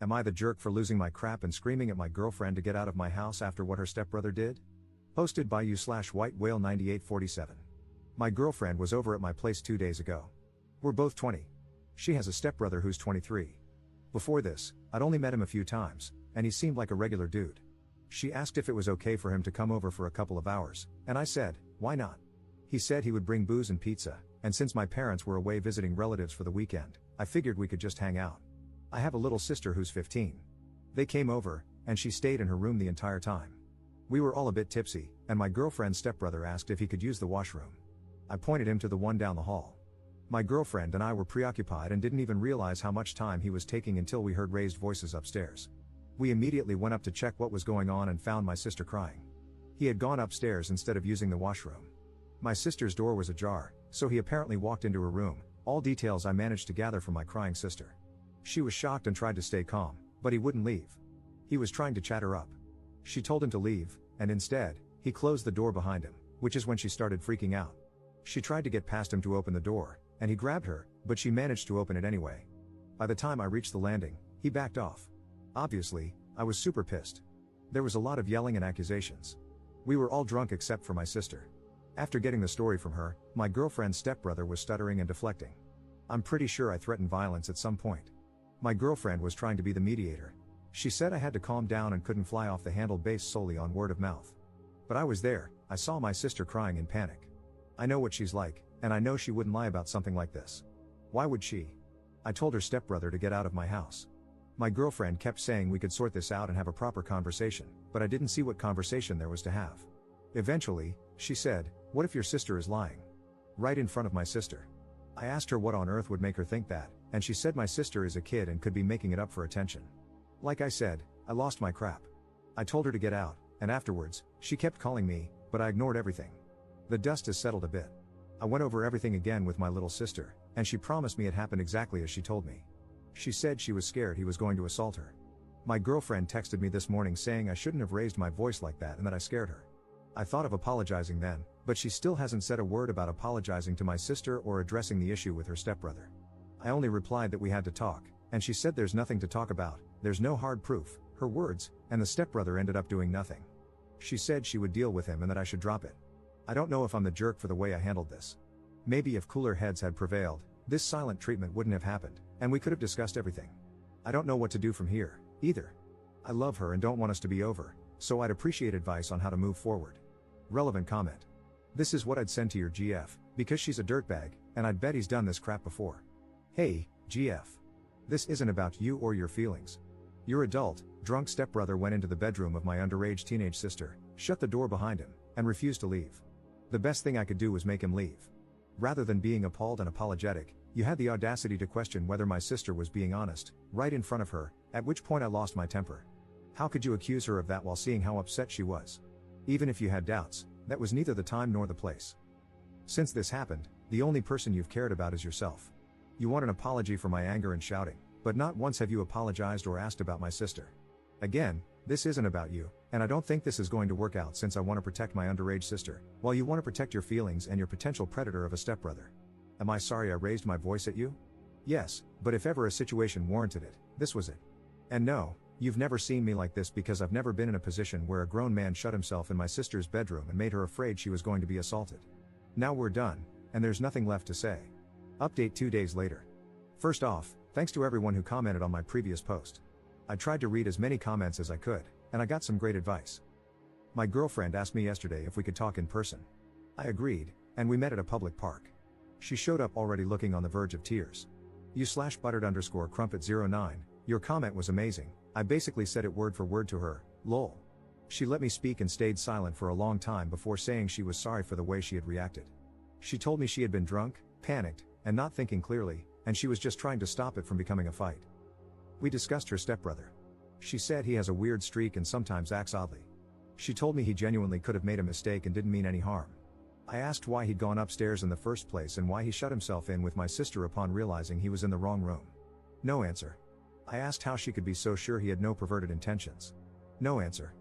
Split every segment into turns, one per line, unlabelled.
Am I the jerk for losing my crap and screaming at my girlfriend to get out of my house after what her stepbrother did? Posted by you/White Whale 9847. My girlfriend was over at my place 2 days ago. We're both 20. She has a stepbrother who's 23. Before this, I'd only met him a few times, and he seemed like a regular dude. She asked if it was okay for him to come over for a couple of hours, and I said, why not? He said he would bring booze and pizza, and since my parents were away visiting relatives for the weekend, I figured we could just hang out. I have a little sister who's 15. They came over, and she stayed in her room the entire time. We were all a bit tipsy, and my girlfriend's stepbrother asked if he could use the washroom. I pointed him to the one down the hall. My girlfriend and I were preoccupied and didn't even realize how much time he was taking until we heard raised voices upstairs. We immediately went up to check what was going on and found my sister crying. He had gone upstairs instead of using the washroom. My sister's door was ajar, so he apparently walked into her room, all details I managed to gather from my crying sister. She was shocked and tried to stay calm, but he wouldn't leave. He was trying to chat her up. She told him to leave, and instead, he closed the door behind him, which is when she started freaking out. She tried to get past him to open the door, and he grabbed her, but she managed to open it anyway. By the time I reached the landing, he backed off. Obviously, I was super pissed. There was a lot of yelling and accusations. We were all drunk except for my sister. After getting the story from her, my girlfriend's stepbrother was stuttering and deflecting. I'm pretty sure I threatened violence at some point. My girlfriend was trying to be the mediator. She said I had to calm down and couldn't fly off the handle based solely on word of mouth. But I was there, I saw my sister crying in panic. I know what she's like, and I know she wouldn't lie about something like this. Why would she? I told her stepbrother to get out of my house. My girlfriend kept saying we could sort this out and have a proper conversation, but I didn't see what conversation there was to have. Eventually, she said, what if your sister is lying? Right in front of my sister. I asked her what on earth would make her think that, and she said my sister is a kid and could be making it up for attention. Like I said, I lost my crap. I told her to get out, and afterwards, she kept calling me, but I ignored everything. The dust has settled a bit. I went over everything again with my little sister, and she promised me it happened exactly as she told me. She said she was scared he was going to assault her. My girlfriend texted me this morning saying I shouldn't have raised my voice like that and that I scared her. I thought of apologizing then, but she still hasn't said a word about apologizing to my sister or addressing the issue with her stepbrother. I only replied that we had to talk, and she said there's nothing to talk about, there's no hard proof, her words, and the stepbrother ended up doing nothing. She said she would deal with him and that I should drop it. I don't know if I'm the jerk for the way I handled this. Maybe if cooler heads had prevailed, this silent treatment wouldn't have happened, and we could have discussed everything. I don't know what to do from here, either. I love her and don't want us to be over, so I'd appreciate advice on how to move forward. Relevant comment. This is what I'd send to your GF, because she's a dirtbag, and I'd bet he's done this crap before. Hey, GF. This isn't about you or your feelings. Your adult, drunk stepbrother went into the bedroom of my underage teenage sister, shut the door behind him, and refused to leave. The best thing I could do was make him leave. Rather than being appalled and apologetic, you had the audacity to question whether my sister was being honest, right in front of her, at which point I lost my temper. How could you accuse her of that while seeing how upset she was? Even if you had doubts, that was neither the time nor the place. Since this happened, the only person you've cared about is yourself. You want an apology for my anger and shouting, but not once have you apologized or asked about my sister. Again, this isn't about you, and I don't think this is going to work out since I want to protect my underage sister, while you want to protect your feelings and your potential predator of a stepbrother. Am I sorry I raised my voice at you? Yes, but if ever a situation warranted it, this was it. And no, you've never seen me like this because I've never been in a position where a grown man shut himself in my sister's bedroom and made her afraid she was going to be assaulted. Now we're done, and there's nothing left to say. Update 2 days later. First off, thanks to everyone who commented on my previous post. I tried to read as many comments as I could, and I got some great advice. My girlfriend asked me yesterday if we could talk in person. I agreed, and we met at a public park. She showed up already looking on the verge of tears. You/buttered_crumpet09, your comment was amazing. I basically said it word for word to her, lol. She let me speak and stayed silent for a long time before saying she was sorry for the way she had reacted. She told me she had been drunk, panicked, and not thinking clearly, and she was just trying to stop it from becoming a fight. We discussed her stepbrother. She said he has a weird streak and sometimes acts oddly. She told me he genuinely could have made a mistake and didn't mean any harm. I asked why he'd gone upstairs in the first place and why he shut himself in with my sister upon realizing he was in the wrong room. No answer. I asked how she could be so sure he had no perverted intentions. No answer.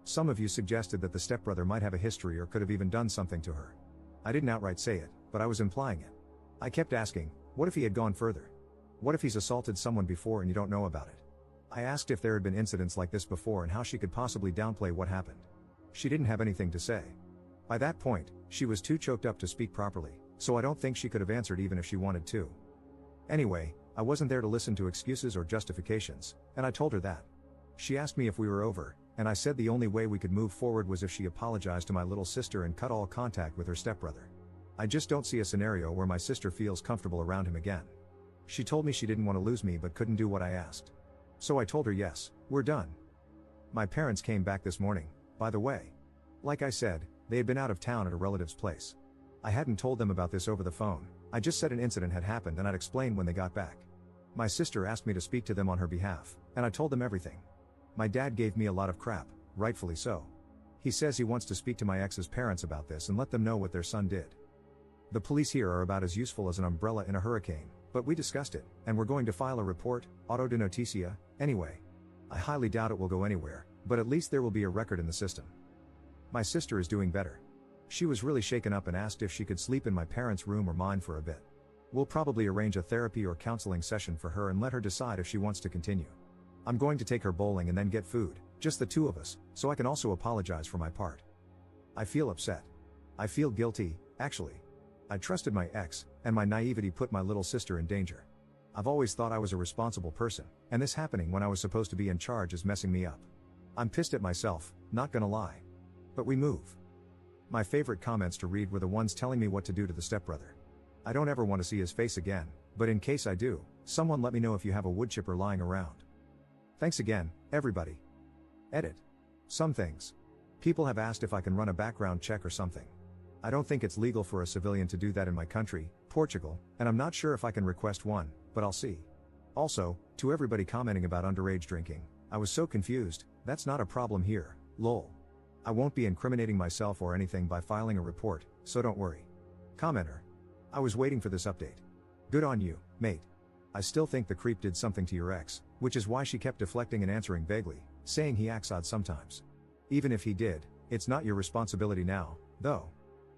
Some of you suggested that the stepbrother might have a history or could have even done something to her. I didn't outright say it, but I was implying it. I kept asking, what if he had gone further? What if he's assaulted someone before and you don't know about it? I asked if there had been incidents like this before and how she could possibly downplay what happened. She didn't have anything to say. By that point, she was too choked up to speak properly, so I don't think she could have answered even if she wanted to. Anyway, I wasn't there to listen to excuses or justifications, and I told her that. She asked me if we were over, and I said the only way we could move forward was if she apologized to my little sister and cut all contact with her stepbrother. I just don't see a scenario where my sister feels comfortable around him again. She told me she didn't want to lose me but couldn't do what I asked. So I told her yes, we're done. My parents came back this morning, by the way. Like I said, they had been out of town at a relative's place. I hadn't told them about this over the phone, I just said an incident had happened and I'd explain when they got back. My sister asked me to speak to them on her behalf, and I told them everything. My dad gave me a lot of crap, rightfully so. He says he wants to speak to my ex's parents about this and let them know what their son did. The police here are about as useful as an umbrella in a hurricane, but we discussed it, and we're going to file a report, auto de noticia, anyway. I highly doubt it will go anywhere, but at least there will be a record in the system. My sister is doing better. She was really shaken up and asked if she could sleep in my parents' room or mine for a bit. We'll probably arrange a therapy or counseling session for her and let her decide if she wants to continue. I'm going to take her bowling and then get food, just the two of us, so I can also apologize for my part. I feel upset. I feel guilty, actually. I trusted my ex, and my naivety put my little sister in danger. I've always thought I was a responsible person, and this happening when I was supposed to be in charge is messing me up. I'm pissed at myself, not gonna lie. But we move. My favorite comments to read were the ones telling me what to do to the stepbrother. I don't ever want to see his face again, but in case I do, someone let me know if you have a wood chipper lying around. Thanks again, everybody. Edit. Some things. People have asked if I can run a background check or something. I don't think it's legal for a civilian to do that in my country, Portugal, and I'm not sure if I can request one, but I'll see. Also, to everybody commenting about underage drinking, I was so confused, that's not a problem here, lol. I won't be incriminating myself or anything by filing a report, so don't worry. Commenter. I was waiting for this update. Good on you, mate. I still think the creep did something to your ex, which is why she kept deflecting and answering vaguely, saying he acts odd sometimes. Even if he did, it's not your responsibility now, though.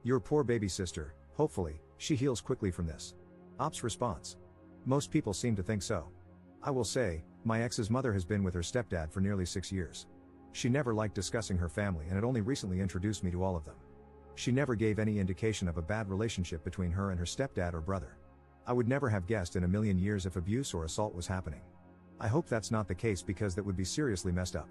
Your poor baby sister, hopefully, she heals quickly from this. Ops response. Most people seem to think so. I will say, my ex's mother has been with her stepdad for nearly 6 years. She never liked discussing her family and had only recently introduced me to all of them. She never gave any indication of a bad relationship between her and her stepdad or brother. I would never have guessed in a million years if abuse or assault was happening. I hope that's not the case because that would be seriously messed up.